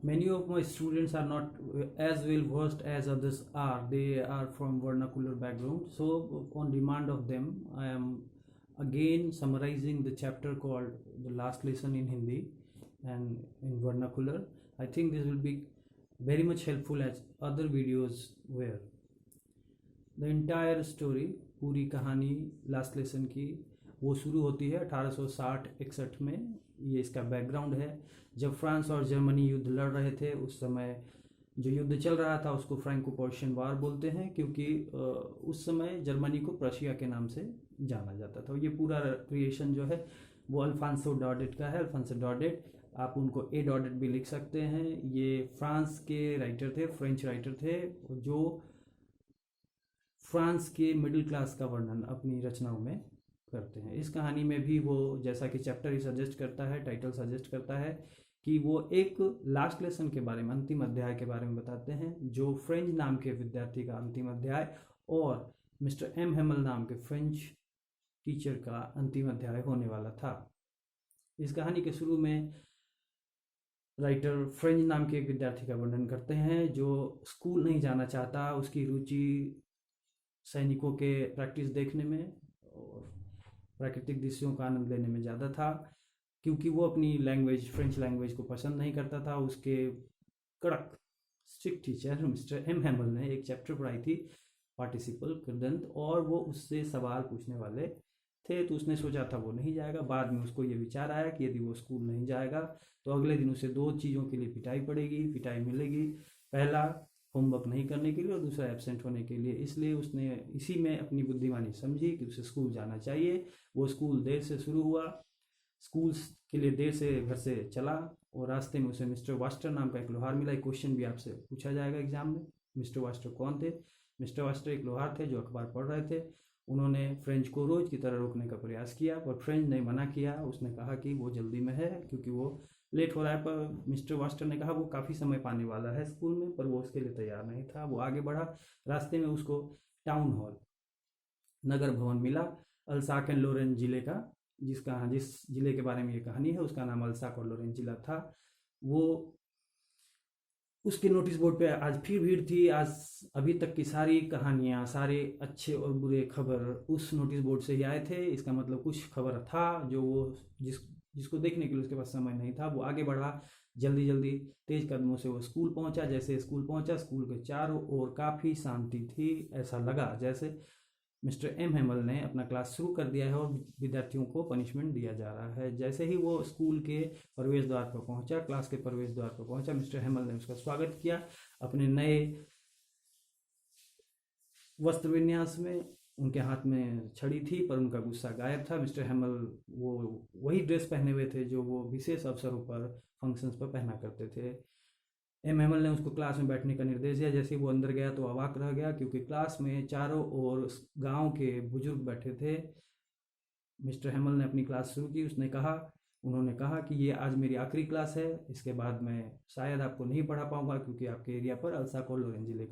Many of my students are not as well versed as others are. They are from vernacular background. So, on demand of them, I am again summarizing the chapter called The Last Lesson in Hindi and in vernacular. I think this will be very much helpful as other videos were. The entire story, पूरी कहानी last lesson की वो शुरू होती है 1860-61 में। ये इसका बैकग्राउंड है। जब फ्रांस और जर्मनी युद्ध लड़ रहे थे, उस समय जो युद्ध चल रहा था उसको फ्रैंको पर्शियन वार बोलते हैं, क्योंकि उस समय जर्मनी को प्रशिया के नाम से जाना जाता था। ये पूरा क्रिएशन जो है वो अल्फांसो डॉडेट का है। अल्फांसो डॉडेट, आप उनको ए डॉडेट भी लिख सकते हैं। ये फ्रांस के राइटर थे, फ्रेंच राइटर थे, जो फ्रांस के मिडिल क्लास का वर्णन अपनी रचनाओं में करते हैं। इस कहानी में भी वो, जैसा कि चैप्टर ही सजेस्ट करता है, टाइटल सजेस्ट करता है, कि वो एक लास्ट लेसन के बारे में, अंतिम अध्याय के बारे में बताते हैं, जो फ्रेंच नाम के विद्यार्थी का अंतिम अध्याय और मिस्टर एम हेमल नाम के फ्रेंच टीचर का अंतिम अध्याय होने वाला था। इस कहानी के शुरू में राइटर फ्रेंच नाम के एक विद्यार्थी का वर्णन करते हैं जो स्कूल नहीं जाना चाहता। उसकी रुचि सैनिकों के प्रैक्टिस देखने में और प्राकृतिक दृश्यों का आनंद लेने में ज़्यादा था, क्योंकि वो अपनी लैंग्वेज, फ्रेंच लैंग्वेज को पसंद नहीं करता था। उसके कड़क strict teacher mister M Hemal ने एक चैप्टर पढ़ाई थी, पार्टिसिपल कृदंत, और वो उससे सवाल पूछने वाले थे। तो उसने सोचा था वो नहीं जाएगा। बाद में उसको ये विचार आया कि यदि वो स्कूल नहीं जाएगा तो अगले दिन उसे दो चीज़ों के लिए पिटाई पड़ेगी, पिटाई मिलेगी। पहला, होमवर्क नहीं करने के लिए, और दूसरा एब्सेंट होने के लिए। इसलिए उसने इसी में अपनी बुद्धिमानी समझी कि उसे स्कूल जाना चाहिए। वो स्कूल देर से शुरू हुआ, स्कूल के लिए देर से घर से चला, और रास्ते में उसे मिस्टर वास्टर नाम का एक लोहार मिला। एक क्वेश्चन भी आपसे पूछा जाएगा एग्जाम में, मिस्टर वास्टर कौन थे? मिस्टर वास्टर एक लोहार थे जो अखबार पढ़ रहे थे। उन्होंने फ्रेंच को रोज की तरह रोकने का प्रयास किया, पर फ्रेंच ने मना किया। उसने कहा कि वो जल्दी में है, क्योंकि वो लेट हो रहा है। पर मिस्टर वास्टर ने कहा वो काफ़ी समय पाने वाला है स्कूल में, पर वो उसके लिए तैयार नहीं था। वो आगे बढ़ा। रास्ते में उसको टाउन हॉल, नगर भवन मिला, अल्साक एंड लोरेन जिले का, जिस जिले के बारे में ये कहानी है उसका नाम अल्साक और लोरेन जिला था। वो, उसके नोटिस बोर्ड पे आज फिर भीड़ थी। आज अभी तक की सारी कहानियाँ, सारे अच्छे और बुरे खबर उस नोटिस बोर्ड से ही आए थे। इसका मतलब कुछ खबर था जो वो जिसको देखने के लिए उसके पास समय नहीं था। वो आगे बढ़ा, जल्दी जल्दी तेज कदमों से वो स्कूल पहुंचा। जैसे स्कूल पहुंचा, स्कूल के चारों ओर काफ़ी शांति थी। ऐसा लगा जैसे मिस्टर एम हेमल ने अपना क्लास शुरू कर दिया है और विद्यार्थियों को पनिशमेंट दिया जा रहा है। जैसे ही वो स्कूल के प्रवेश द्वार पर पहुंचा, क्लास के प्रवेश द्वार पर पहुंचा, मिस्टर हेमल ने उसका स्वागत किया अपने नए वस्त्र विन्यास में। उनके हाथ में छड़ी थी, पर उनका गुस्सा गायब था। मिस्टर हेमल वो वही ड्रेस पहने हुए थे जो वो विशेष अवसरों पर, फंक्शंस पर पहना करते थे। एम हेमल ने उसको क्लास में बैठने का निर्देश दिया। जैसे ही वो अंदर गया तो अवाक रह गया, क्योंकि क्लास में चारों ओर गांव के बुजुर्ग बैठे थे। मिस्टर हेमल ने अपनी क्लास शुरू की। उन्होंने कहा कि ये आज मेरी आखिरी क्लास है, इसके बाद मैं शायद आपको नहीं पढ़ा पाऊंगा, क्योंकि आपके एरिया पर अल्साक और लोरेन जिले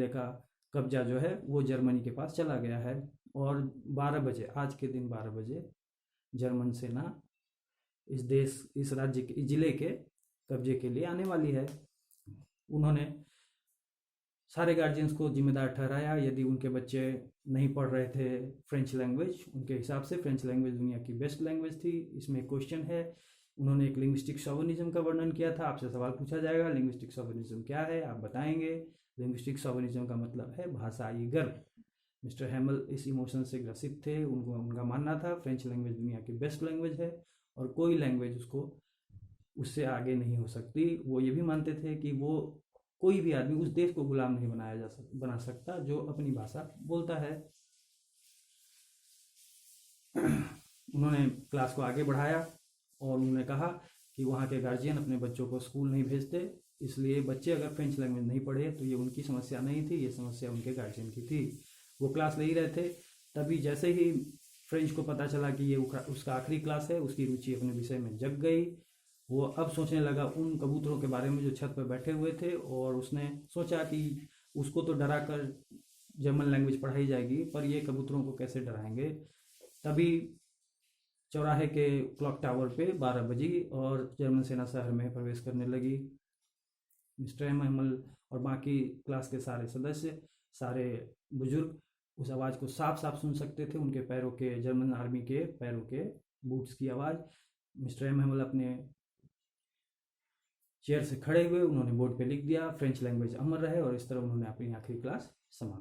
का कब्जा जो है वो जर्मनी के पास चला गया है। और 12 बजे, आज के दिन 12 बजे जर्मन सेना इस राज्य के, इस जिले के कब्जे के लिए आने वाली है। उन्होंने सारे गार्जियंस को जिम्मेदार ठहराया। यदि उनके बच्चे नहीं पढ़ रहे थे फ्रेंच लैंग्वेज, उनके हिसाब से फ्रेंच लैंग्वेज दुनिया की बेस्ट लैंग्वेज थी। इसमें क्वेश्चन है, उन्होंने एक लिंग्विस्टिक शोविनिज्म का वर्णन किया था। आपसे सवाल पूछा जाएगा लिंग्विस्टिक शोविनिज्म क्या है, आप बताएंगे। लिंग्विस्टिक शोविनिज्म का मतलब है भाषाई गर्व। मिस्टर हेमल इस इमोशन से ग्रसित थे। उनका मानना था फ्रेंच लैंग्वेज दुनिया की बेस्ट लैंग्वेज है और कोई लैंग्वेज उससे आगे नहीं हो सकती। वो ये भी मानते थे कि वो, कोई भी आदमी उस देश को गुलाम नहीं बना सकता जो अपनी भाषा बोलता है। उन्होंने क्लास को आगे बढ़ाया और उन्होंने कहा कि वहाँ के गार्जियन अपने बच्चों को स्कूल नहीं भेजते, इसलिए बच्चे अगर फ्रेंच लैंग्वेज नहीं पढ़े तो ये उनकी समस्या नहीं थी, ये समस्या उनके गार्जियन की थी। वो क्लास ले ही रहे थे, तभी जैसे ही फ्रेंच को पता चला कि ये उसका आखिरी क्लास है, उसकी रुचि अपने विषय में जग गई। वो अब सोचने लगा उन कबूतरों के बारे में जो छत पर बैठे हुए थे, और उसने सोचा कि उसको तो डरा कर जर्मन लैंग्वेज पढ़ाई जाएगी, पर ये कबूतरों को कैसे डराएंगे। तभी चौराहे के क्लॉक टावर पे 12 बजी और जर्मन सेना शहर में प्रवेश करने लगी। मिस्टर एमल और बाकी क्लास के सारे सदस्य, सारे बुजुर्ग उस आवाज़ को साफ साफ सुन सकते थे, उनके पैरों के, जर्मन आर्मी के पैरों के बूट्स की आवाज़। मिस्टर एमल अपने चेयर से खड़े हुए, उन्होंने बोर्ड पे लिख दिया, फ्रेंच लैंग्वेज अमर रहे, और इस तरह उन्होंने अपनी आखिरी क्लास समाप्त